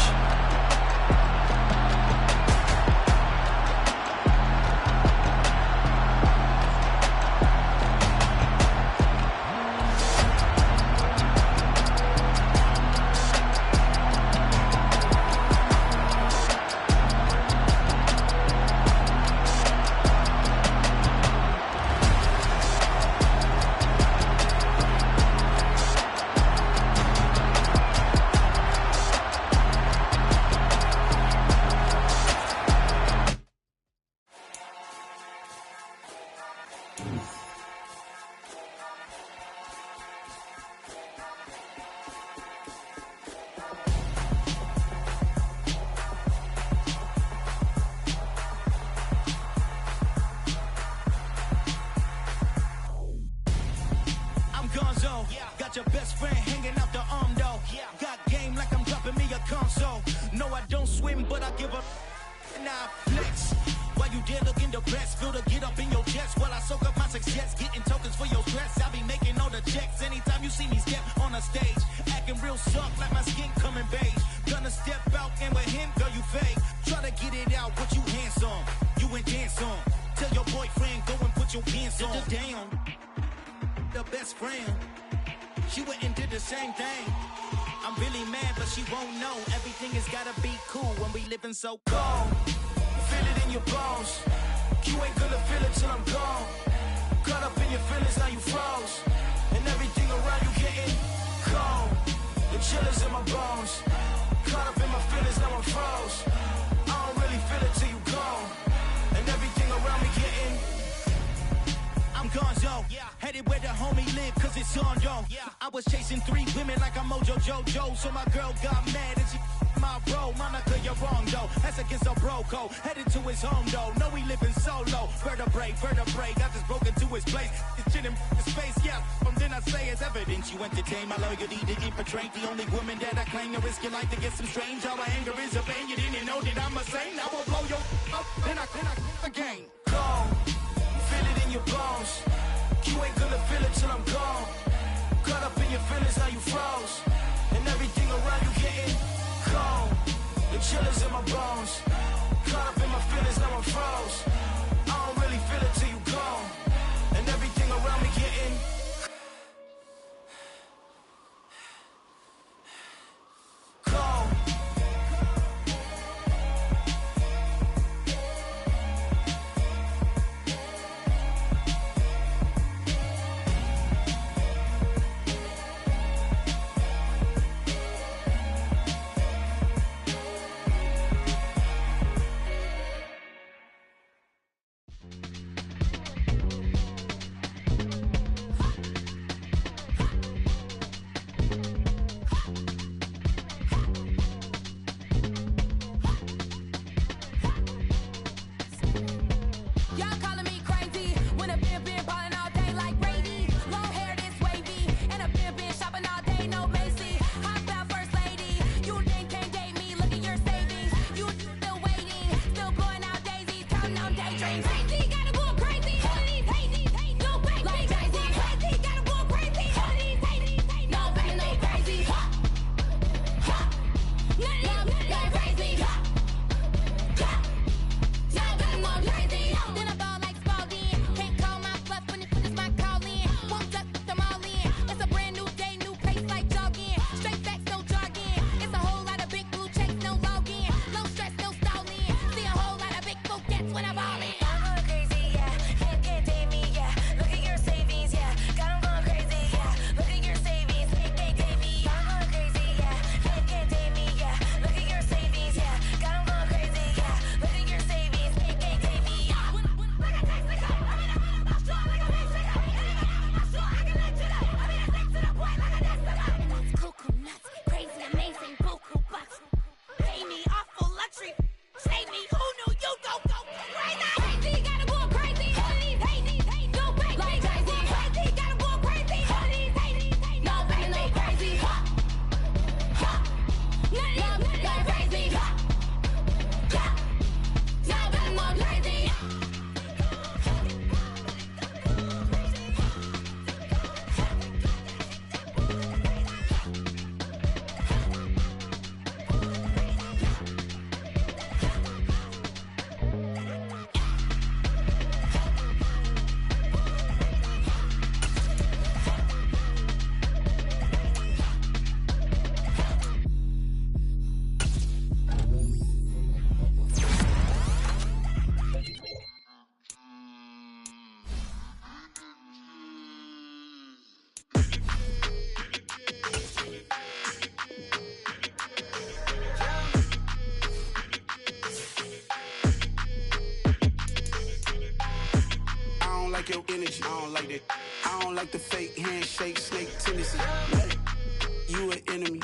Your best friend hanging out the arm though. Got game like I'm dropping me a console. No, I don't swim, but I give a now flex. While you there looking depressed, feel to get up in your chest while I soak up my success, getting tokens for your stress. I be making all the checks anytime you see me step on a stage, acting real soft like my skin coming beige. Gonna step out and with him, girl, you fake. Try to get it out, but you handsome, you ain't dance on. Tell your boyfriend go and put your pants on. Down, the best friend. She went and did the same thing. I'm really mad, but she won't know. Everything has gotta be cool when we living so cold. Feel it in your bones. You ain't gonna feel it till I'm gone. Caught up in your feelings, now you froze. And everything around you getting cold. The chill is in my bones. Caught up in my feelings, now I'm froze. I don't really feel it till you gone. And everything around me getting I'm gonzo, headed where the homie live, cause it's on though. I was chasing 3 women like I'm Mojo Jojo, so my girl got mad and she my bro. Monica, you're wrong though, that's against a bro code. Headed to his home though, no we living solo. Vertebrae, got this broken to his place. It's shit in the space, from then I say it's evidence. You entertain my loyalty to infiltrate. The only woman that I claim to risk your life to get some strange. All my anger is a pain, you didn't know that I'm a saint. I will blow your up, then I again. Go. Feel it in your bones. You ain't gonna feel it till I'm gone. Caught up in your feelings, now you froze. And everything around you getting cold. The chill is in my bones. Caught up in my feelings, now I'm froze. I don't really feel it till you gone. And everything around me getting cold. energy. I don't like that. I don't like the fake handshake, snake tendency. You an enemy.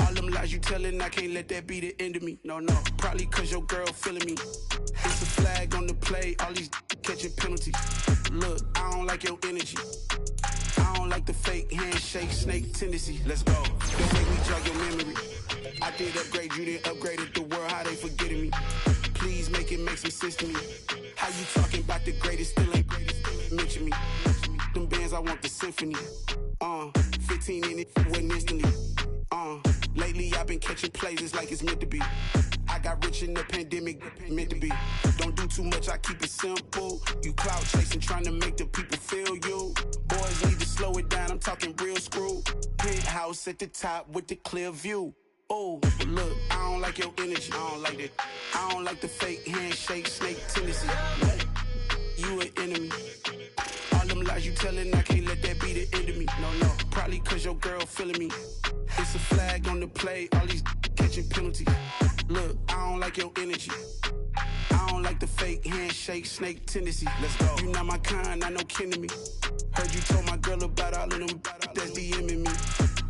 All them lies you telling, I can't let that be the end of me. No, probably cause your girl feeling me. It's a flag on the play, all these catching penalties. Look, I don't like your energy. I don't like the fake handshake, snake tendency. Let's go. Don't make me jog your memory. I did upgrade, you didn't upgrade it. The world, how they forgetting me. Please make it make some sense to me. How you talking about the greatest, still ain't mention me. Them bands, I want the symphony. 15 in it, went instantly. Lately I've been catching plays, it's like it's meant to be. I got rich in the pandemic, meant to be. Don't do too much, I keep it simple. You clout chasing, trying to make the people feel you. Boys need to slow it down, I'm talking real screw. Penthouse at the top with the clear view. Oh, look, I don't like your energy, I don't like that. I don't like the fake handshake, snake tendency. You an enemy. All them lies you telling, I can't let that be the end of me. No, probably cause your girl feeling me. It's a flag on the play, all these catching penalties. Look, I don't like your energy. I don't like the fake handshake, snake tendency. Let's go. You not my kind, not no kin to me. Heard you told my girl about all of them that's DMing me.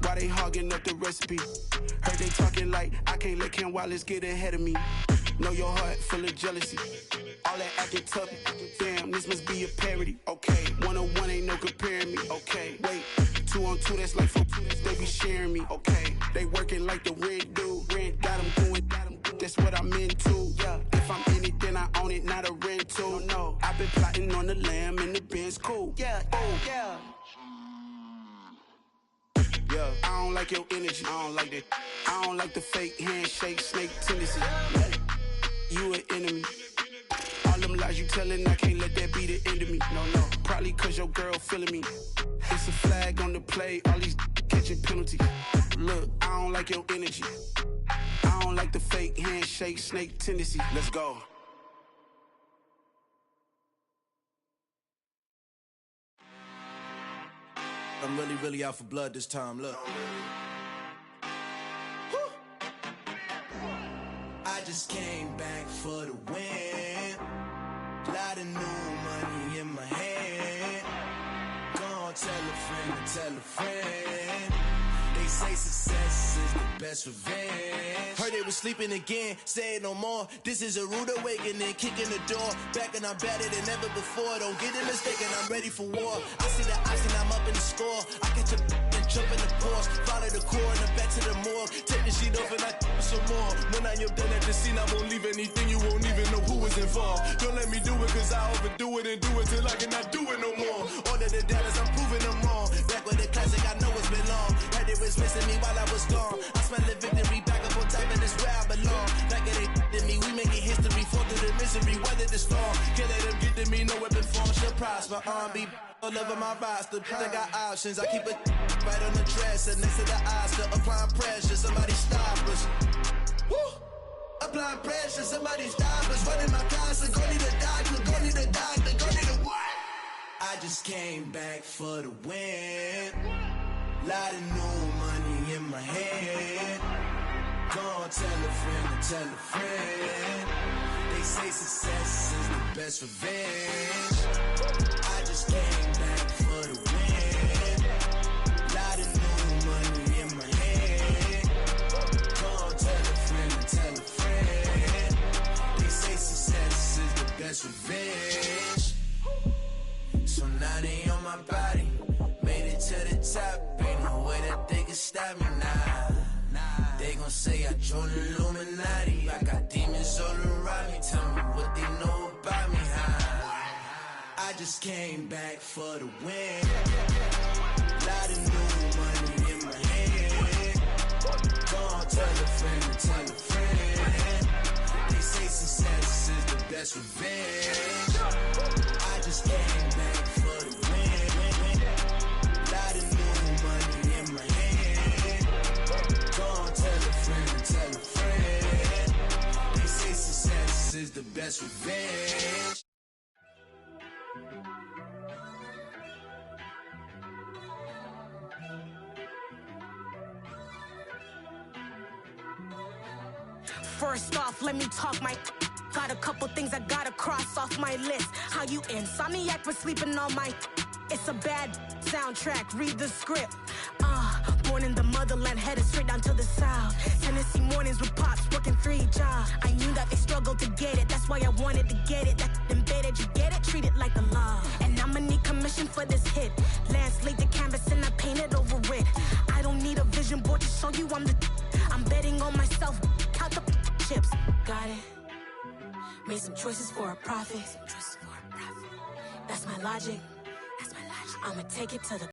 Why they hogging up the recipe? Heard they talking like I can't let Ken Wallace get ahead of me. Know your heart full of jealousy. All that acting tough, damn, this must be a parody. Okay, 101 ain't no comparing me. Okay, wait, 2 on 2, that's like 4, they be sharing me. Okay, they working like the rent do. Rent got them going, that's what I'm into. Yeah, if I'm in it, then I own it, not a rental. No, I've been plotting on the lamb and the Benz cool. Yeah, yeah. Yeah, I don't like your energy, I don't like that. I don't like the fake handshake, snake tendency. You an enemy. All them lies you telling, I can't let that be the end of me. No, probably cause your girl feeling me. It's a flag on the play, all these catching penalties. Look, I don't like your energy. I don't like the fake handshake, snake tendency. Let's go. I'm really out for blood this time, look. I just came back for the win. Lot of new money in my hand. Gonna tell a friend to tell a friend. They say success is the best revenge. Heard they was sleeping again, say it no more. This is a rude awakening, kicking the door. Back and I'm better than ever before. Don't get it mistaken, I'm ready for war. I see the ice and I'm up in the score. I catch a and jump in the course. Follow the core and then back to the morgue. Take the sheet off and I some more. When I am done at the scene, I won't leave anything. You won't even know who was involved. Don't let me do it cause I overdo it and do it till I cannot do it no more. All of the doubters, I'm proving them wrong. Back with the classic, I know it's been long. Heard it was missing me while I was gone. I smell the victory back up on top and it's where I belong. Like it ain't to me, we making history. Fall through the misery, weather the storm. Can't let them get to me, no weapon form should prosper. Be all over my roster. I got options, I keep it right on the dresser. Next to the Oscar, applying pressure. Somebody stop us. Woo! Applying pressure, somebody stop us. Running my closet, go need a doctor, go need a doctor, go need a what? I just came back for the win. Lot of new money in my hand. Gonna tell a friend to tell a friend. They say success is the best revenge. I just came back for the win. Lot of new money in my hand. Gonna tell a friend to tell a friend. They say success is the best revenge. So now they on my body. Made it to the top. Ain't no way that they can stop me now. They gon' say I joined the Illuminati. I got demons all around me. Tell me what they know about me, huh? I just came back for the win. Lot of new money in my hand. Gonna tell a friend to tell a friend. They say success is the best revenge. I just came back for the win. Lot of new money in my hand. Gonna tell a friend to tell a friend. They say success is the best revenge. First off, let me talk my Got a couple things I gotta cross off my list. How you insomniac for sleeping on my... It's a bad soundtrack, read the script. Born in the motherland, headed straight down to the south. Tennessee mornings with pops, working 3 jobs. I knew that they struggled to get it, that's why I wanted to get it. That embedded, you get it, treat it like a law. And I'ma need commission for this hit. Lance laid the canvas and I painted over it. I don't need a vision board to show you I'm betting on myself, count the chips. Got it. Made some choices for a profit. That's my logic. I'ma take it to the